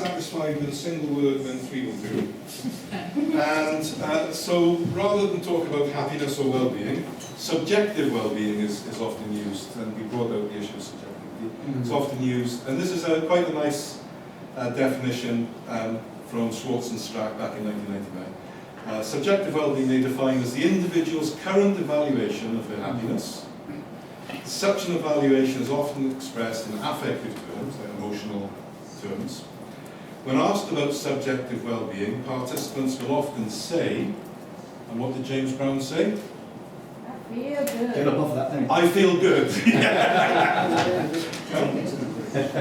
satisfied with a single word, then 3 will do. And so rather than talk about happiness or well-being, subjective well-being is often used, and we brought out the issue of subjectivity. It's often used, and this is quite a nice definition from Schwartz and Strack back in 1999. Subjective well-being they define as the individual's current evaluation of their happiness. Such an evaluation is often expressed in affective terms, like emotional terms. When asked about subjective well-being, participants will often say, and what did James Brown say? I feel good. Get up off that thing. I feel good.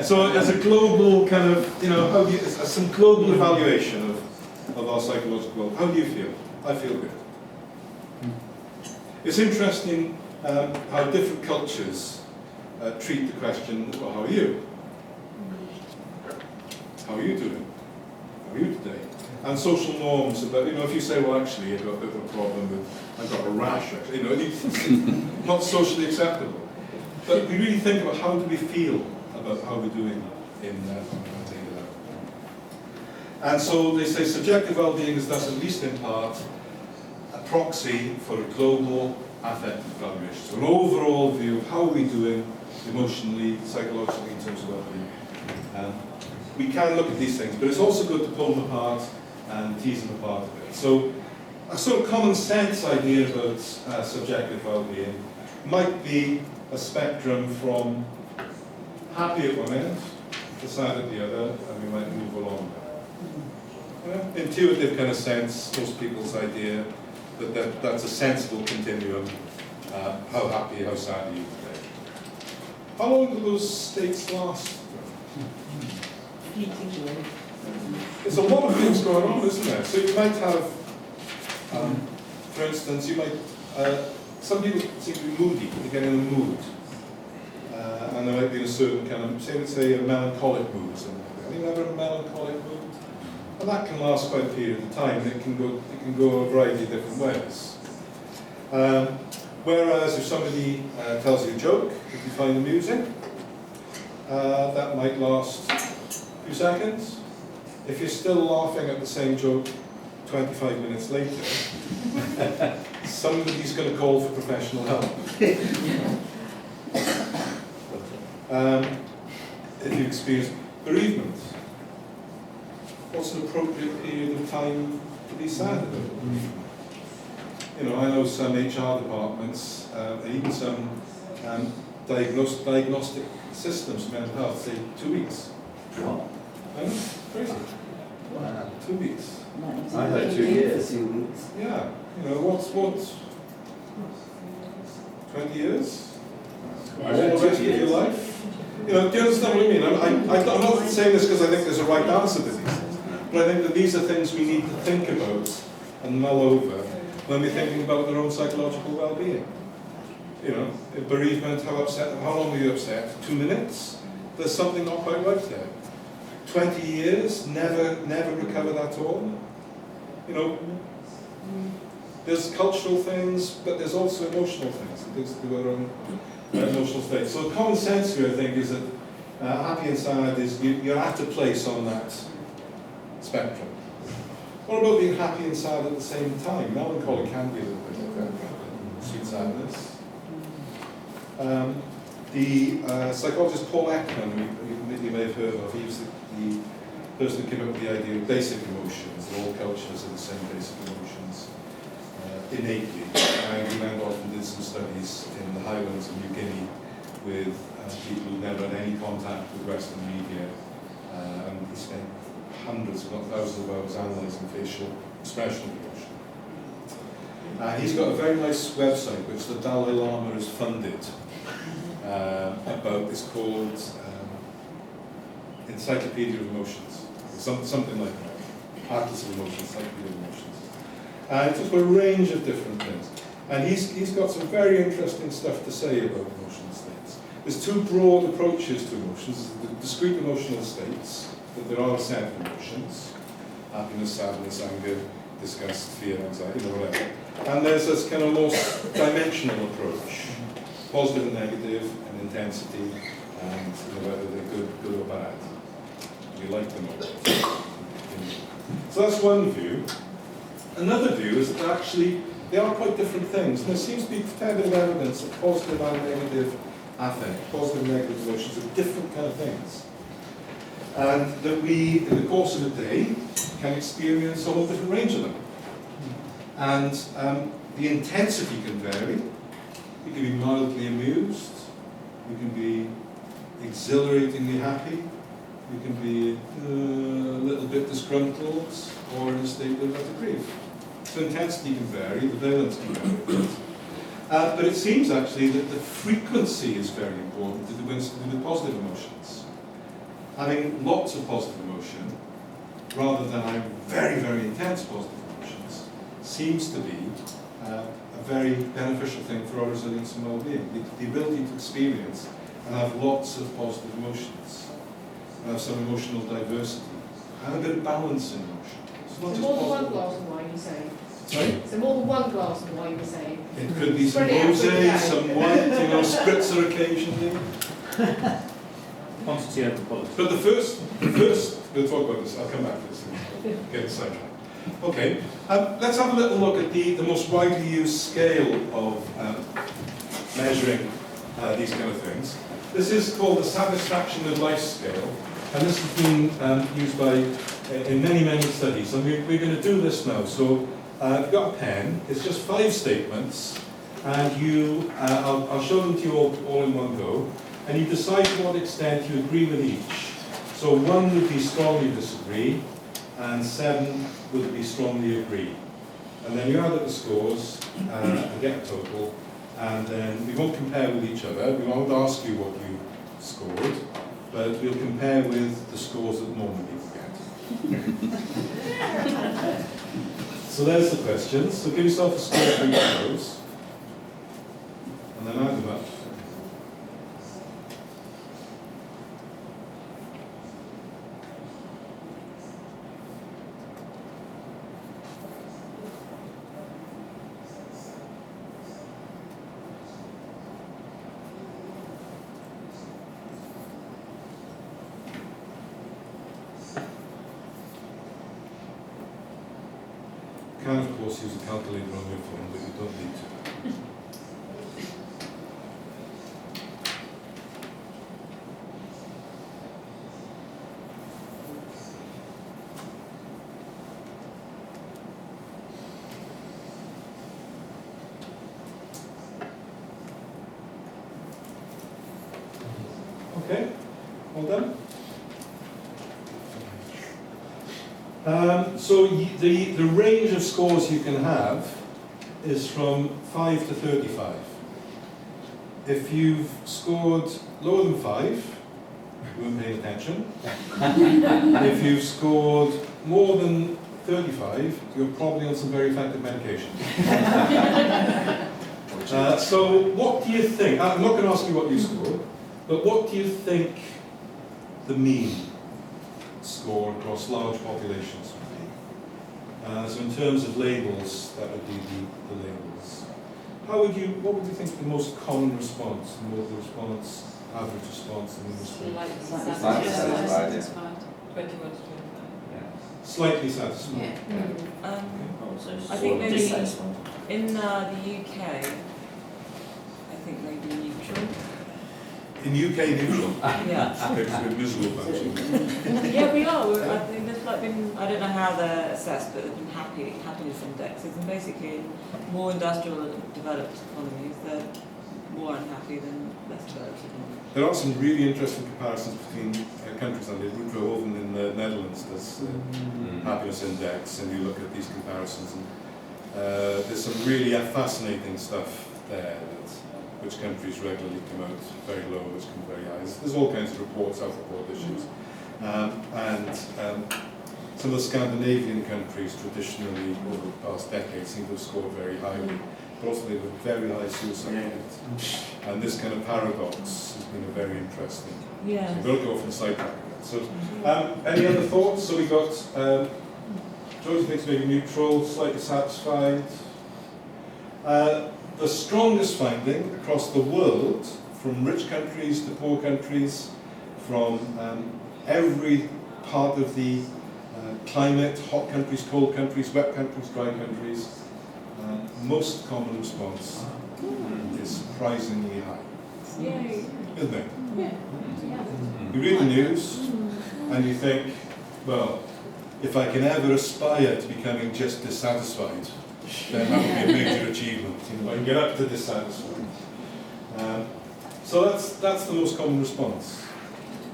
So it's a global kind of, how do you, it's some global evaluation of our psychological well. How do you feel? I feel good. It's interesting how different cultures treat the question, well, how are you? How are you doing? How are you today? And social norms about, if you say, well, actually, I've got a bit of a problem with, I've got a rash, actually, it's not socially acceptable. But we really think about how do we feel about how we're doing in daily life. And so they say subjective well-being is thus, at least in part, a proxy for a global affective evaluation. So an overall view of how are we doing emotionally, psychologically, in terms of well-being. We can look at these things, but it's also good to pull them apart and tease them apart a bit. So a sort of common sense idea about subjective well-being might be a spectrum from happy at one end to sad at the other, and we might move along there. Intuitive kind of sense, most people's idea that that's a sensible continuum. How happy, how sad are you today? How long do those states last? There's a lot of things going on, isn't there? So you might have, for instance, some people seem to be moody, they get in a mood. And they might be in a certain kind of, say a melancholic mood or something like that. You ever a melancholic mood? And that can last quite a period of time, and it can go a variety of different ways. Whereas if somebody tells you a joke that you find amusing, that might last a few seconds. If you're still laughing at the same joke 25 minutes later, somebody's going to call for professional help. If you experience bereavement, what's an appropriate period of time to be sad about bereavement? I know some HR departments, even some diagnostic systems for mental health say 2 weeks. What? Crazy. Wow. 2 weeks. I had 2 years. 2 weeks. Yeah. What's 20 years? All the rest of your life? Do you understand what I mean? I'm not saying this because I think there's a right answer to these things, but I think that these are things we need to think about and mull over when we're thinking about their own psychological well-being. Bereavement, how long were you upset? 2 minutes? There's something not quite right there. 20 years, never recovered at all. There's cultural things, but there's also emotional things. There's our own emotional state. So common sense here, I think, is that happy and sad is you're at a place on that spectrum. What about being happy and sad at the same time? Melancholy can be a little bit like that, sweet sadness. The psychologist Paul Ekman, you may have heard of, he was the person who came up with the idea of basic emotions. All cultures have the same basic emotions innately. And he went off and did some studies in the highlands of New Guinea with people who never had any contact with Western media. And he spent hundreds, if not thousands of hours analysing facial expression of emotion. He's got a very nice website which the Dalai Lama has funded. It's called Encyclopedia of Emotions, something like that. Atlas of Emotions, Encyclopedia of Emotions. It's just a range of different things. And he's got some very interesting stuff to say about emotional states. There's 2 broad approaches to emotions. The discrete emotional states, that there are a set of emotions, happiness, sadness, anger, disgust, fear, anxiety, whatever. And there's this kind of more dimensional approach, positive and negative, and intensity, and whether they're good or bad. you like them or not. So that's one view. Another view is that actually they are quite different things. And there seems to be a fair bit of evidence that positive and negative affect, positive and negative emotions are different kind of things. And that we, in the course of a day, can experience a whole different range of them. And the intensity can vary. You can be mildly amused, you can be exhilaratingly happy, you can be a little bit disgruntled, or in a state of utter grief. So intensity can vary, the valence can vary. But it seems actually that the frequency is very important to do with positive emotions. Having lots of positive emotion, rather than having very, very intense positive emotions, seems to be a very beneficial thing for our resilience and well-being. The ability to experience and have lots of positive emotions, and have some emotional diversity, and a bit of balance in emotion. It's not So just more than one positive. glass of wine, you say? Sorry? So more than one glass of wine, you say? It could be some Spread it out through the rosé, day. some white, spritzer occasionally. Quantity over quality. But the first, we'll talk about this, I'll come back to this and get sidetracked. Okay, let's have a little look at the most widely used scale of measuring these kind of things. This is called the Satisfaction of Life Scale, and this has been used in many, many studies. And we're going to do this now. So I've got a pen, it's just 5 statements, and I'll show them to you all in one go. And you decide to what extent you agree with each. So 1 would be strongly disagree, and 7 would be strongly agree. And then you add up the scores and get a total, and then we won't compare with each other. We won't ask you what you scored, but we'll compare with the scores that normal people get. So there's the questions. So give yourself a score for each of those, and then add them up. You can, of course, use a calculator on your phone, but you don't need to. Okay, all done? So the range of scores you can have is from 5 to 35. If you've scored lower than 5, you weren't paying attention. If you've scored more than 35, you're probably on some very effective medication. So what do you think? I'm not going to ask you what you scored, but what do you think the mean score across large populations would be? So in terms of labels, that would be the labels. What would you think the most common response, the response, average response, and the response? Slightly satisfied. 21 to 25. Slightly satisfied. Yeah. Also, I think maybe dissatisfied. in the UK, I think maybe neutral. In UK neutral. Yeah. Because we're miserable actually. Yeah, we are. I think there's been, I don't know how they're assessed, but there's been happiness indexes, and basically in more industrial developed economies, they're more unhappy than less developed economies. There are some really interesting comparisons between countries, and Rutger Hoven in the Netherlands does happiness index, and you look at these comparisons, and there's some really fascinating stuff there. Which countries regularly come out very low, which come very high. There's all kinds of reports, self-report issues. Some of the Scandinavian countries traditionally, over the past decade, seem to have scored very highly, but also they have a very high suicide rate. And this kind of paradox has been a very interesting. Yeah. So we've got to go off on the sidetrack a bit. So, any other thoughts? So we've got, George thinks maybe neutral, slightly satisfied. The strongest finding across the world, from rich countries to poor countries, from every part of the climate, hot countries, cold countries, wet countries, dry countries. Most common response is surprisingly high, Yay. isn't it? Yeah. You read the news and you think, well, if I can ever aspire to becoming just dissatisfied, then that would be a major achievement. You know, I can get up to dissatisfied. So that's the most common response.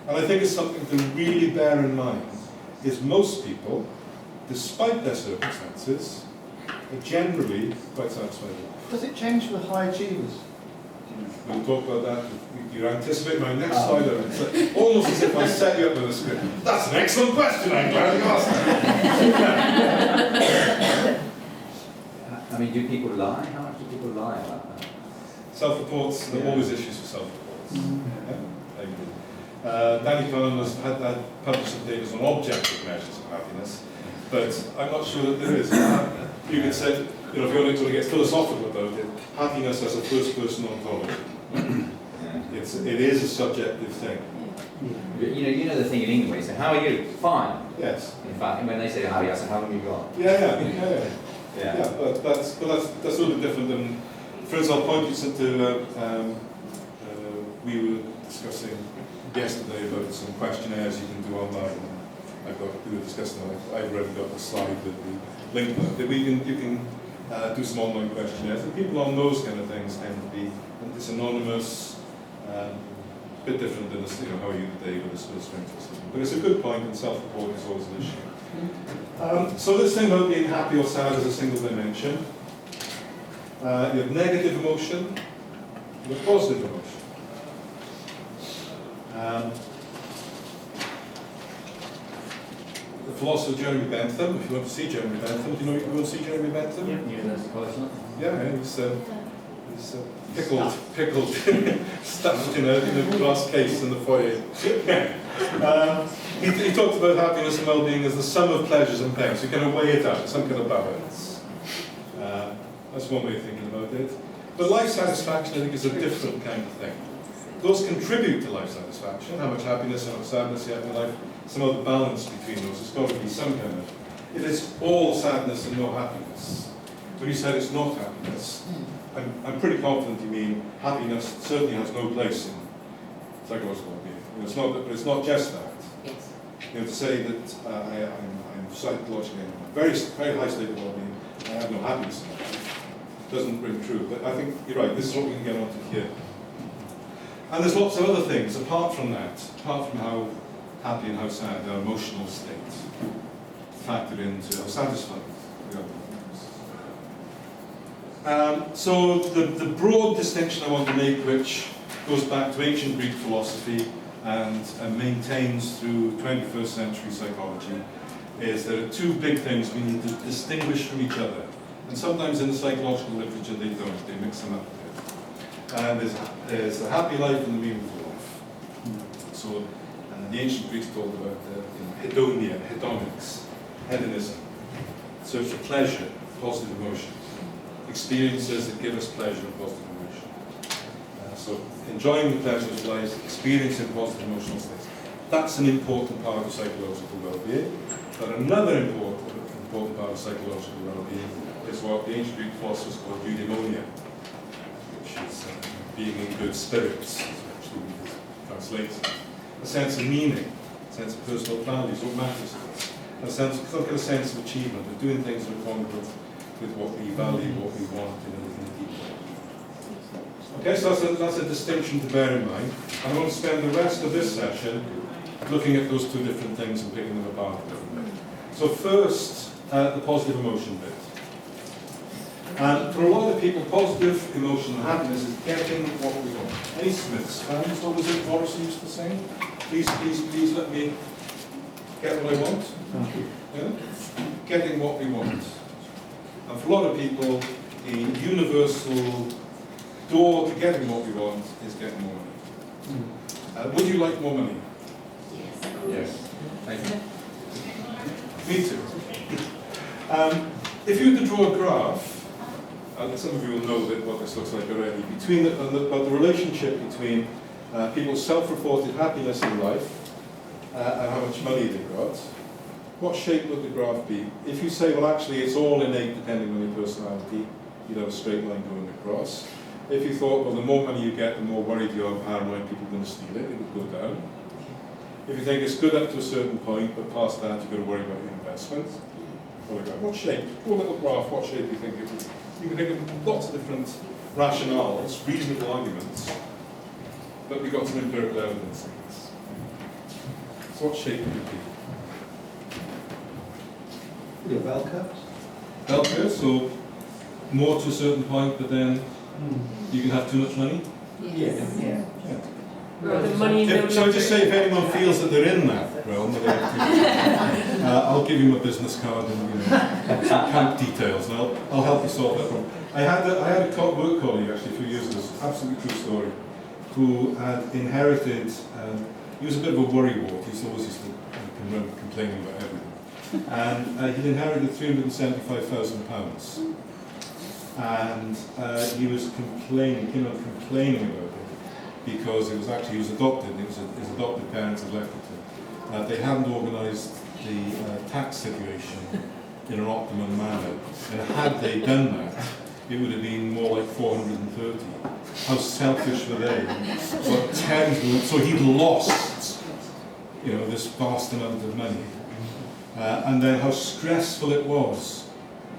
And I think it's something to really bear in mind, is most people, despite their circumstances, are generally quite satisfied with life. Does it change for high achievers? We'll talk about that. You anticipate my next slide. It's like, almost as if I set you up with a script. That's an excellent question. I'm glad you asked that. I mean, do people lie? How much do people lie about that? Self-reports, there are always issues with self-reports. Danny Cohen had published some papers on objective measures of happiness, but I'm not sure that there is. You could say, you know, if you want to get philosophical about it, happiness as a first-person ontology. It is a subjective thing. You know the thing in England where you say, how are you? Fine. Yes. In fact, when they say how are you, I say, how long have you got? Yeah, but that's a little bit different than, for instance, I'll point you to, we were discussing yesterday about some questionnaires you can do online. We were discussing that. I've already got the slide with the link that you can do some online questionnaires. And people on those kind of things tend to be, it's anonymous, a bit different than, you know, how are you today with a sort of strength assessment. But it's a good point, and self-report is always an issue. So this thing about being happy or sad is a single dimension. You have negative emotion, you have positive emotion. The philosopher Jeremy Bentham, if you want to see Jeremy Bentham, do you know you can go and see Jeremy Bentham? University College London. Yeah, he's pickled, stuffed in a glass case in the foyer. He talked about happiness and well-being as the sum of pleasures and pains. You kind of weigh it out, some kind of balance. That's one way of thinking about it. But life satisfaction, I think, is a different kind of thing. Those contribute to life satisfaction, how much happiness and how much sadness you have in life, some of the balance between those. There's got to be some kind of, if it's all sadness and no happiness, when you said it's not happiness, I'm pretty confident you mean happiness certainly has no place in psychological well-being. You know, it's not just that. Yes. You know, to say that I'm psychologically in a very, very high state of well-being, I have no happiness in my life, doesn't ring true. But I think you're right, this is what we can get onto here. And there's lots of other things apart from that, apart from how happy and how sad our emotional state factor into how satisfied we are. So the broad distinction I want to make, which goes back to ancient Greek philosophy and maintains through 21st century psychology, is there are two big things we need to distinguish from each other. And sometimes in the psychological literature they don't, they mix them up a bit. And there's a happy life and the meaningful life. So the ancient Greeks talked about hedonia, hedonics, hedonism, search for pleasure, positive emotion, experiences that give us pleasure and positive emotion. So enjoying the pleasures of life, experiencing positive emotional states. That's an important part of psychological well-being. But another important part of psychological well-being is what the ancient Greek philosophers called eudaimonia, which is being in good spirits, actually translates a sense of meaning, a sense of personal values, what matters to us, some kind of sense of achievement, of doing things that are congruent with what we value, what we want in a deep way. Okay, so that's a distinction to bear in mind. And I want to spend the rest of this session looking at those two different things and picking them apart a little bit. So first, the positive emotion bit. And for a lot of people, positive emotion and happiness is getting what we want. Any Smiths fans? What was it Morrison used to sing? Please, please, please let me get what I want. Thank you. Yeah? Getting what we want. And for a lot of people, the universal door to getting what we want is getting more money. Would you like more money? Yes. Thank you. Me too. If you were to draw a graph, some of you will know that what this looks like already, between the relationship between people's self-reported happiness in life and how much money they've got, what shape would the graph be? If you say, well, actually, it's all innate depending on your personality, you'd have a straight line going across. If you thought, well, the more money you get, the more worried you are, paranoid people are going to steal it, it would go down. If you think it's good up to a certain point, but past that, you've got to worry about your investment. What shape? Draw a little graph, what shape do you think it would be? You can think of lots of different rationales, reasonable arguments, but we've got some empirical evidence in this. So what shape would it be? Your bell curves? Bell curve, so more to a certain point, but then you can have too much money? Yeah. Well, the money So I just say, if anyone feels that they're in that realm, I'll give you my business card and some camp details, and I'll help you solve that problem. I had a work colleague actually a few years ago, absolutely true story, who had inherited. He was a bit of a worrywart. He always used to complaining about everything, and he'd inherited £375,000, and he was complaining about it. Because he was adopted, and his adopted parents had left it to him. They hadn't organised the tax situation in an optimum manner, and had they done that, it would have been more like 430. How selfish were they? So he'd lost, this vast amount of money, and then how stressful it was.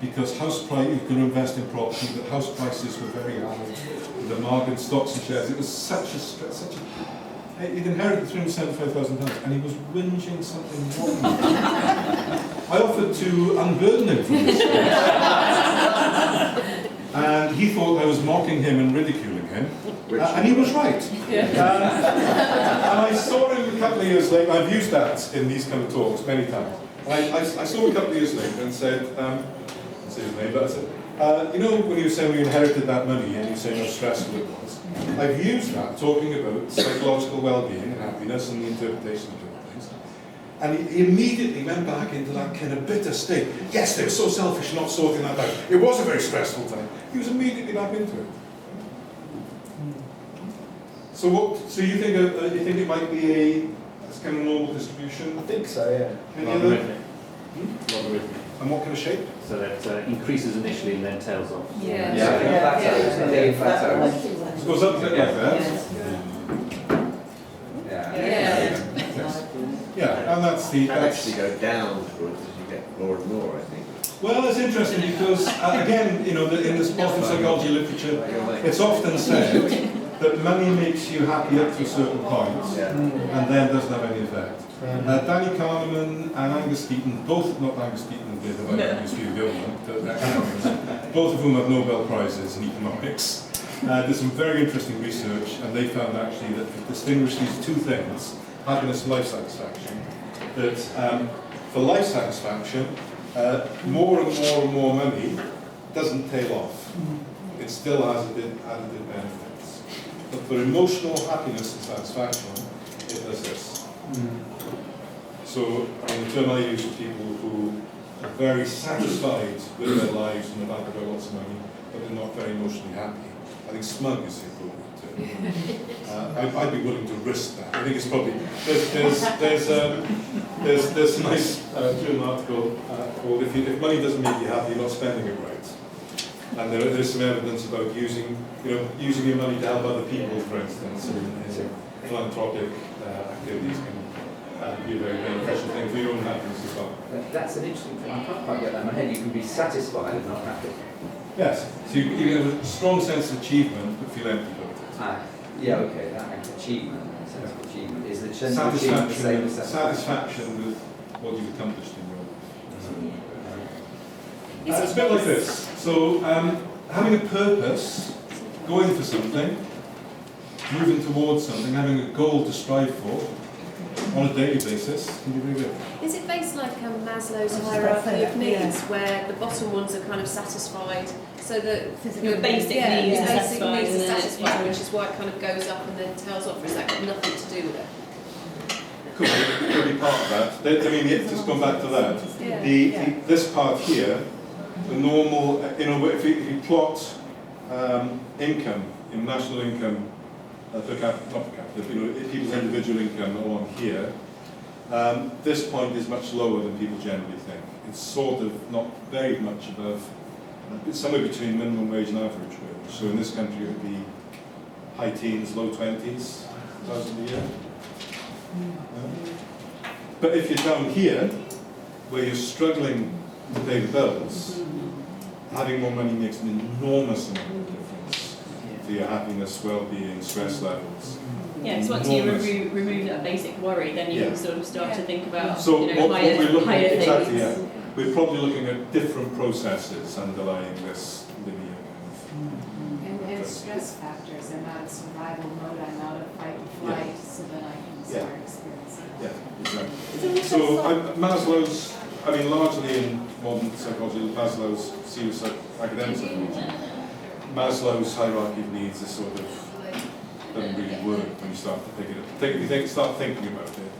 Because you can invest in property, but house prices were very high. The market, stocks and shares, it was such a stress. He'd inherited £375,000, and he was whinging something wrong. I offered to unburden him from this stress. And he thought I was mocking him and ridiculing him. And he was right. And I saw him a couple of years later. I've used that in these kind of talks many times. I saw him a couple of years later and said, say his name, but I said, when you were saying we inherited that money and you were saying how stressful it was, I've used that talking about psychological well-being and happiness and the interpretation of different things. And he immediately went back into that kind of bitter state. Yes, they were so selfish not sorting that out. It was a very stressful time. He was immediately back into it. So you think it might be a kind of normal distribution? I think so, yeah. Logarithmic. Logarithmic. And what kind of shape? So that increases initially and then tails off. Yeah. It goes up a bit like that. Yeah, and that's the... Can actually go downwards as you get more and more, I think. Well, it's interesting because, again, in this positive psychology literature, it's often said that money makes you happy up to a certain point, and then doesn't have any effect. Danny Kahneman and Angus Deaton, both of whom have Nobel Prizes in economics, did some very interesting research, and they found actually that to distinguish these two things, happiness and life satisfaction, that for life satisfaction, more and more money doesn't tail off. It still has additive benefits. But for emotional happiness and satisfaction, it does this. So, the term I use for people who are very satisfied with their lives and the fact they've got lots of money, but they're not very emotionally happy. I think smug is the appropriate term. I'd be willing to risk that. I think it's probably there's a nice journal article called "If Money Doesn't Make You Happy, You're Not Spending It Right." And there's some evidence about using your money to help other people, for instance, in philanthropic activities can be a very beneficial thing for your own happiness as well. That's an interesting thing. I can't quite get that in my head. You can be satisfied and not happy. Yes. So you have a strong sense of achievement, but feel empty about it. Yeah, okay. That achievement, sense of achievement, is the sense of achievement the same as satisfaction with what you've accomplished in your life. It's a bit like this. So having a purpose, going for something, moving towards something, having a goal to strive for, on a daily basis, can be very good. Is it based like Maslow's hierarchy of needs, where the bottom ones are kind of satisfied, so that Your basic needs are basic satisfied, needs are and then satisfied, which is why it kind of goes up and then tails off? Or is that got nothing to do with it? Could be part of that. Just going back to that. Yeah. This part here, the normal, if you plot income, national income, per capita, not per capita, people's individual income along here, This point is much lower than people generally think. It's sort of not very much above, it's somewhere between minimum wage and average wage. So in this country it would be high teens, low 20s thousand a year. But if you're down here, where you're struggling to pay the bills, having more money makes an enormous amount of difference to your happiness, well-being, stress levels. Yeah, so once you Enormous. remove that basic worry, then you Yeah. can sort of start to think about So what higher, we're looking higher at, things. exactly, yeah, we're probably looking at different processes underlying this linear And stress factors, I'm out of survival mode, I'm out of fight and flight, so that I can start experiencing that. Yeah, exactly. So Maslow's, I mean, largely in modern psychology, Maslow's serious academic psychology, Maslow's hierarchy of needs is sort of doesn't really work when you start to pick it up. Start thinking about it.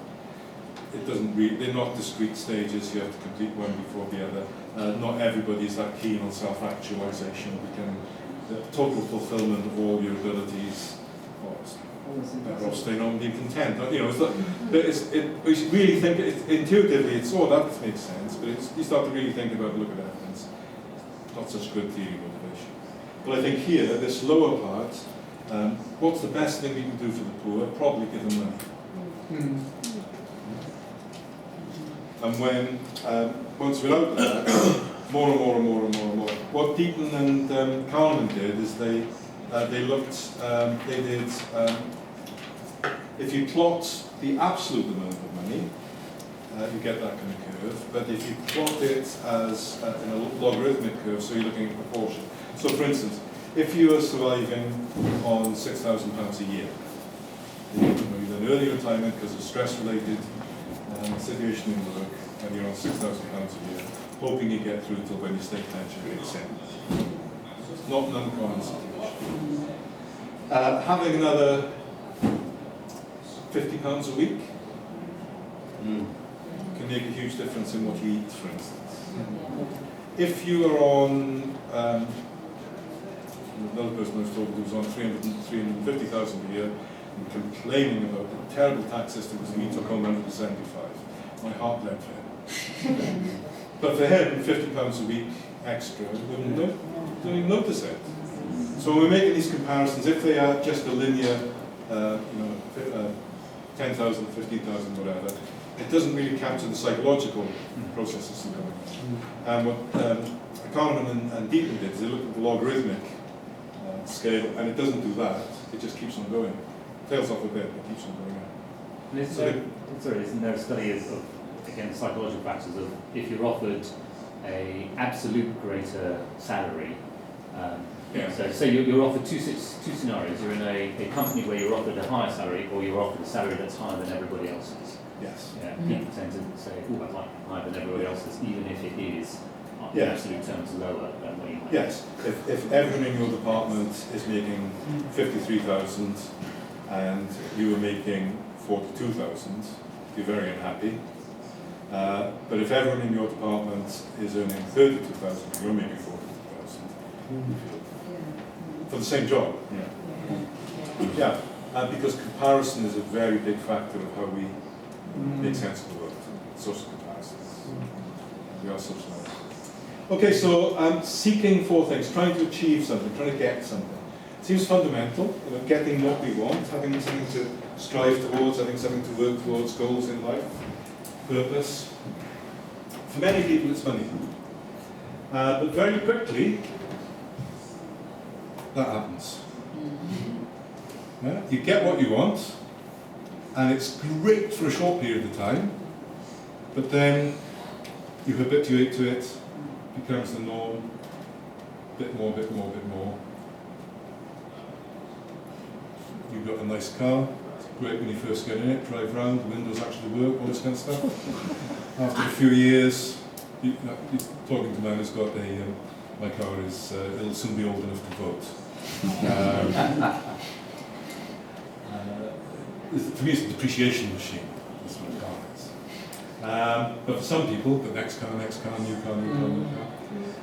It doesn't really. They're not discrete stages. You have to complete one before the other. Not everybody is that keen on self-actualization, becoming the total fulfillment of all your abilities, or better off staying on and being content. You know, it's like, but we should really think. Intuitively, it's that makes sense. But you start to really think about, look at that, and it's not such good theory motivation. But I think here, this lower part. What's the best thing we can do for the poor? Probably give them money. And when, once we're out there, more and more and more and more and more. What Deaton and Kahneman did is they looked, they did, if you plot the absolute amount of money, you get that kind of curve. But if you plot it as in a logarithmic curve, so you're looking at proportion. So for instance, if you are surviving on £6,000 a year, you've done early retirement because of stress-related situation in work, and you're on £6,000 a year, hoping you get through till when your state pension kicks in. It's not an uncommon situation. Having another £50 a week can make a huge difference in what you eat, for instance. If you are on another person I was talking to was on 350,000 a year and complaining about the terrible tax system because he took home 175. My heart bled for him. But for him, £50 a week extra, wouldn't even notice it. So when we're making these comparisons, if they are just a linear, 10,000, 15,000, whatever, it doesn't really capture the psychological processes that are going on. And what Kahneman and Deaton did is they looked at the logarithmic scale, and it doesn't do that. It just keeps on going. It tails off a bit, but keeps on going up. And isn't there a study of again, psychological factors of if you're offered a absolute greater salary, so you're offered two scenarios. You're in a company where you're offered a higher salary, or you're offered a salary that's higher than everybody else's. Yes. Yeah, people tend to say, oh, I'd like higher than everybody else's, even if it is in Yes. absolute terms lower than what you make. Yes. If everyone in your department is making 53,000 and you were making 42,000, you're very unhappy. But if everyone in your department is earning 32,000, you're making 42,000. For the same job. Yeah. Because comparison is a very big factor of how we make sense of the world. Social comparisons. We are social animals. Okay, so seeking for things, trying to achieve something, trying to get something. Seems fundamental, getting what we want, having something to strive towards, having something to work towards, goals in life, purpose. For many people it's money. But very quickly, that happens. Yeah? You get what you want, and it's great for a short period of time, but then you habituate to it, becomes the norm, bit more. You've got a nice car, it's great when you first get in it, drive around, the windows actually work, all this kind of stuff. After a few years, you're talking to a man who's got my car is, it'll soon be old enough to vote. For me, it's a depreciation machine. That's what a car is. But for some people, the next car, new car.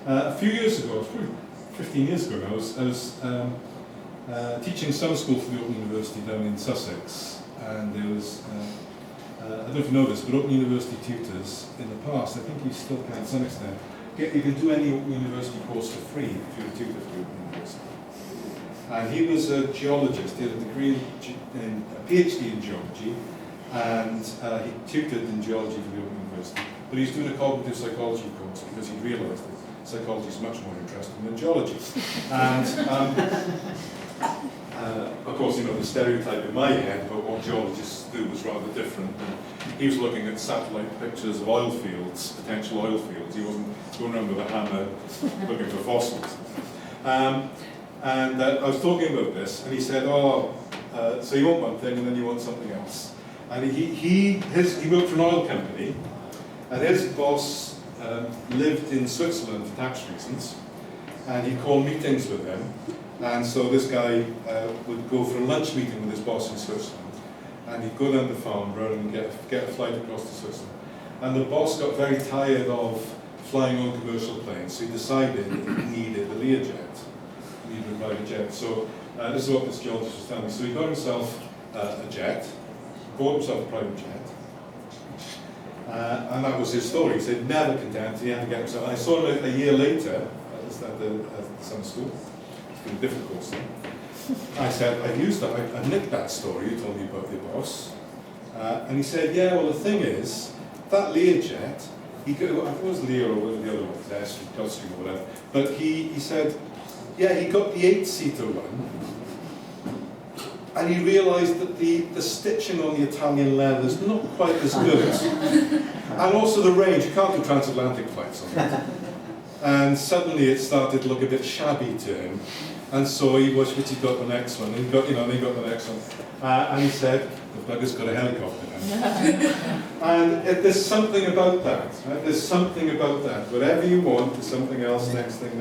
A few years ago, probably 15 years ago, I was teaching summer school for the Open University down in Sussex, and there was I don't know if you know this, but Open University tutors in the past, I think you still can to some extent, you can do any Open University course for free if you're a tutor for Open University. And he was a geologist, he had a degree in a PhD in geology, and he tutored in geology for the Open University. But he's doing a cognitive psychology course because he realised that psychology is much more interesting than geology. And of course, you know, the stereotype in my head about what geologists do was rather different. And he was looking at satellite pictures of oil fields, potential oil fields. He wasn't going around with a hammer looking for fossils. I was talking about this, and he said, "Oh, so you want one thing, and then you want something else." And he worked for an oil company, and his boss lived in Switzerland for tax reasons, and he'd call meetings with him. And so this guy would go for a lunch meeting with his boss in Switzerland, and he'd go down the farm rather than get a flight across to Switzerland. And the boss got very tired of flying on commercial planes, so he decided that he needed a Learjet, he needed a private jet. So this is what this geologist was telling me. So he got himself a jet, bought himself a private jet, and that was his story. He said never content, he had to get himself. I saw him a year later at the summer school. A different course then. I said, I nicked that story you told me about your boss. And he said, yeah, well the thing is, that Learjet, I think it was Lear or whatever the other one was, Gulfstream or whatever, but he said, yeah, he got the 8-seater one, and he realised that the stitching on the Italian leather is not quite as good. And also the range, you can't do transatlantic flights on it. And suddenly it started to look a bit shabby to him. And so he wished he got the next one. And he got the next one. And he said, the bugger's got a helicopter now. And there's something about that. Right? There's something about that. Whatever you want, there's something else, next thing.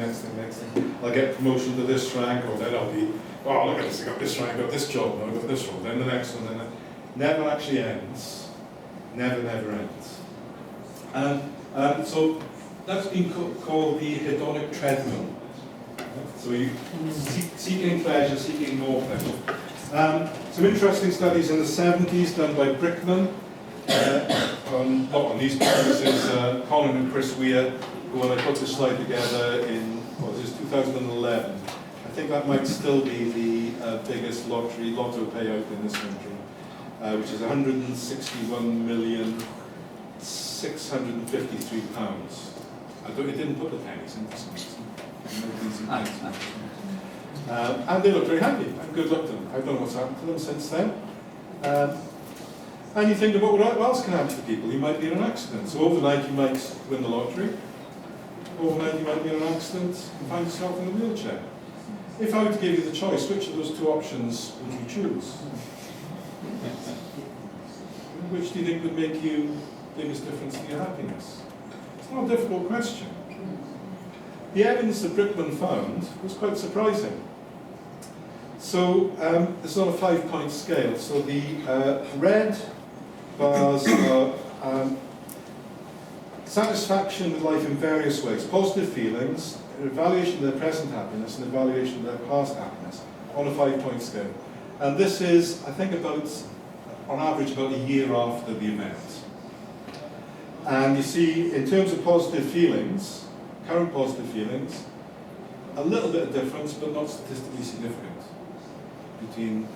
I'll get promotion to this rank, or then I'll be, oh, look at this, I got this rank, I got this job, now I got this role, then the next one, then never actually ends. Never ends. And so that's been called the hedonic treadmill. So you seeking pleasure, seeking more pleasure. Some interesting studies in the 70s done by Brickman, not on these papers, is Colin and Chris Weir, who, when I put this slide together in, 2011, I think that might still be the biggest lotto payout in this country, which is £161,653. It didn't put the pennies in for some reason. And they look very happy, and good luck to them. I don't know what's happened to them since then. And you think about what else can happen to people. You might be in an accident. So overnight you might win the lottery. Overnight you might be in an accident and find yourself in a wheelchair. If I were to give you the choice, which of those two options would you choose? Which do you think would make you the biggest difference to your happiness? It's not a difficult question. The evidence that Brickman found was quite surprising. So it's on a 5-point scale. So the red bars are satisfaction with life in various ways, positive feelings, evaluation of their present happiness, and evaluation of their past happiness on a 5-point scale. And this is, I think, on average, about a year after the event. And you see, in terms of positive feelings, current positive feelings, a little bit of difference, but not statistically significant, between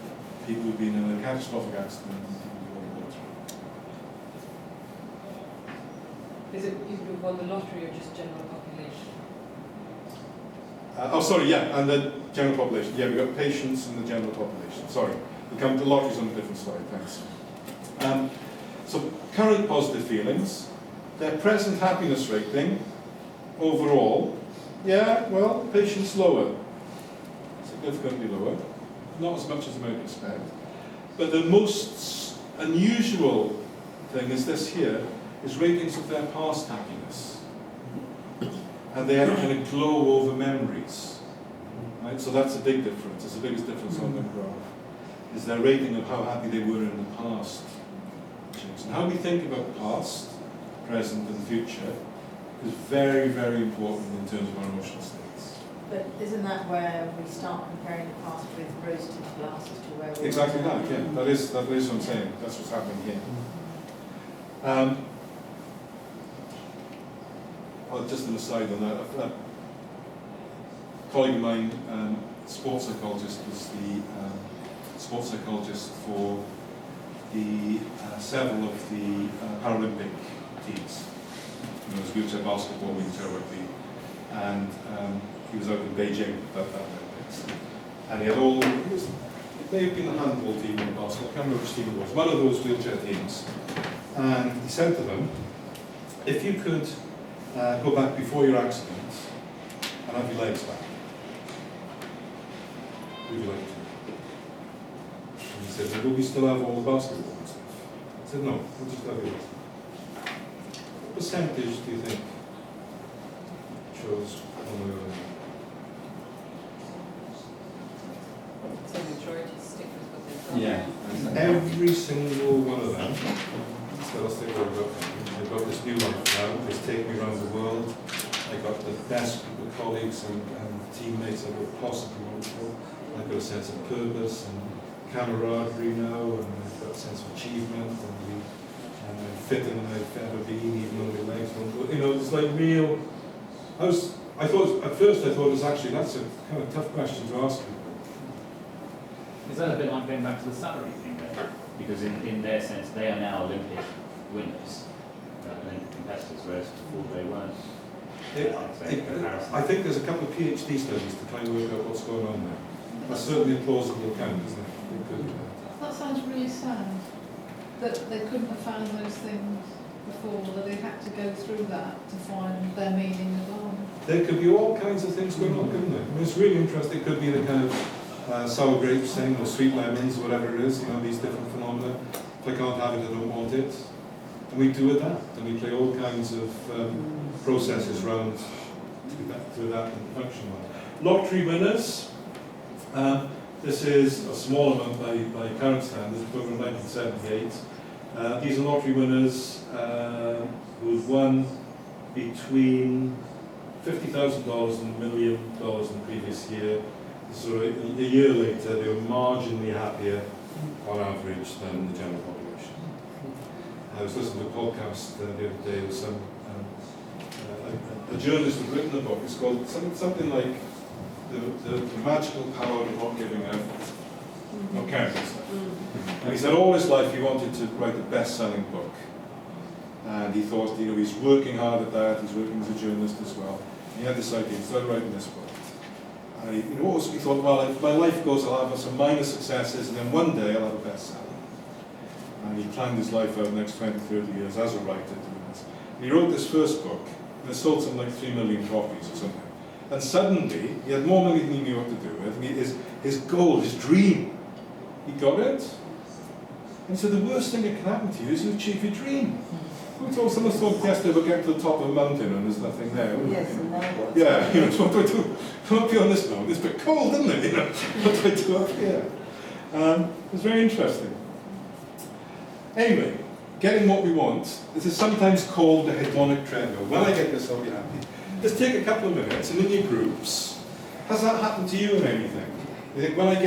people who've been in a catastrophic accident and people who won the lottery. Is it people who won the lottery or just general population? And the general population. Yeah, we've got patients and the general population. Sorry, the lottery's on a different slide, thanks. So current positive feelings, their present happiness rating, overall, yeah, well, patients lower, significantly lower, not as much as you might expect. But the most unusual thing is this here, is ratings of their past happiness. And they have kind of glow over memories. Right? So that's a big difference. It's the biggest difference on the graph. Is their rating of how happy they were in the past. And how we think about the past, present and future is very, very important in terms of our emotional states. But isn't that where we start comparing the past with rose-tinted glasses to where we Exactly that, yeah. That is what I'm saying. That's what's happening here. Just an aside on that, a colleague of mine, sports psychologist, was the sports psychologist for the several of the Paralympic teams. There's wheelchair basketball, wheelchair rugby, and he was out in Beijing at that Olympics. And he had all, it may have been the handball team or the basketball, I can't remember which team it was, one of those wheelchair teams. And he said to them, if you could go back before your accident and have your legs back, would you like to? And he said, will we still have all the basketball and stuff? I said, no, we'll just have your legs back. What percentage do you think chose one way or the other? So the majority stick with what they've got. Yeah. Every single one of them, so let's take what I've got this new life now, it's taken me around the world. I got the best group of colleagues and teammates I could possibly want for. I've got a sense of purpose and camaraderie now, and I've got a sense of achievement, and I'm fitter than I've ever been, even though my legs don't go. You know, it's like real. I thought at first it was actually, that's a kind of tough question to ask people. Is that a bit like going back to the salary thing there? Because in their sense, they are now Olympic winners, Olympic competitors, whereas before they weren't. I think there's a couple of PhD studies to try and work out what's going on there. That's certainly a plausible account, isn't it? It could be that. That sounds really sad, that they couldn't have found those things before, that they had to go through that to find their meaning of life. There could be all kinds of things going on, couldn't there? I mean, it's really interesting. It could be the kind of sour grapes thing, or sweet lemons, whatever it is, you know, these different phenomena. If I can't have it, I don't want it. And we do adapt, and we play all kinds of processes around to adapt and function well. Lottery winners. This is a small amount by current standards, but from 1978. These are lottery winners who've won between $50,000 and $1 million in the previous year. So a year later, they were marginally happier on average than the general population. I was listening to a podcast the other day with some a journalist had written a book. It's called something like the magical power of not giving out, not counting stuff. And he said all his life he wanted to write a best-selling book, and he thought, you know, he's working hard at that. He's working as a journalist as well. And he had this idea. He started writing this book. And he thought, well, if my life goes, I'll have some minor successes, and then one day I'll have a bestseller. And he planned his life out the next 20, 30 years as a writer doing this. And he wrote this first book, and it sold something like 3 million copies or something. And suddenly, he had more money than he knew what to do with. And his goal, his dream, he got it. And so the worst thing that can happen to you is you achieve your dream. Someone thought yesterday we're getting to the top of a mountain and there's nothing there. Yes, and now what? Yeah, you know, so what do I do? Come up here on this mountain, it's a bit cold, isn't it? You know, what do I do up here? It's very interesting. Anyway, getting what we want, this is sometimes called the hedonic treadmill. When I get this, I'll be happy. Just take a couple of minutes and in your groups, has that happened to you in anything? You think, when I get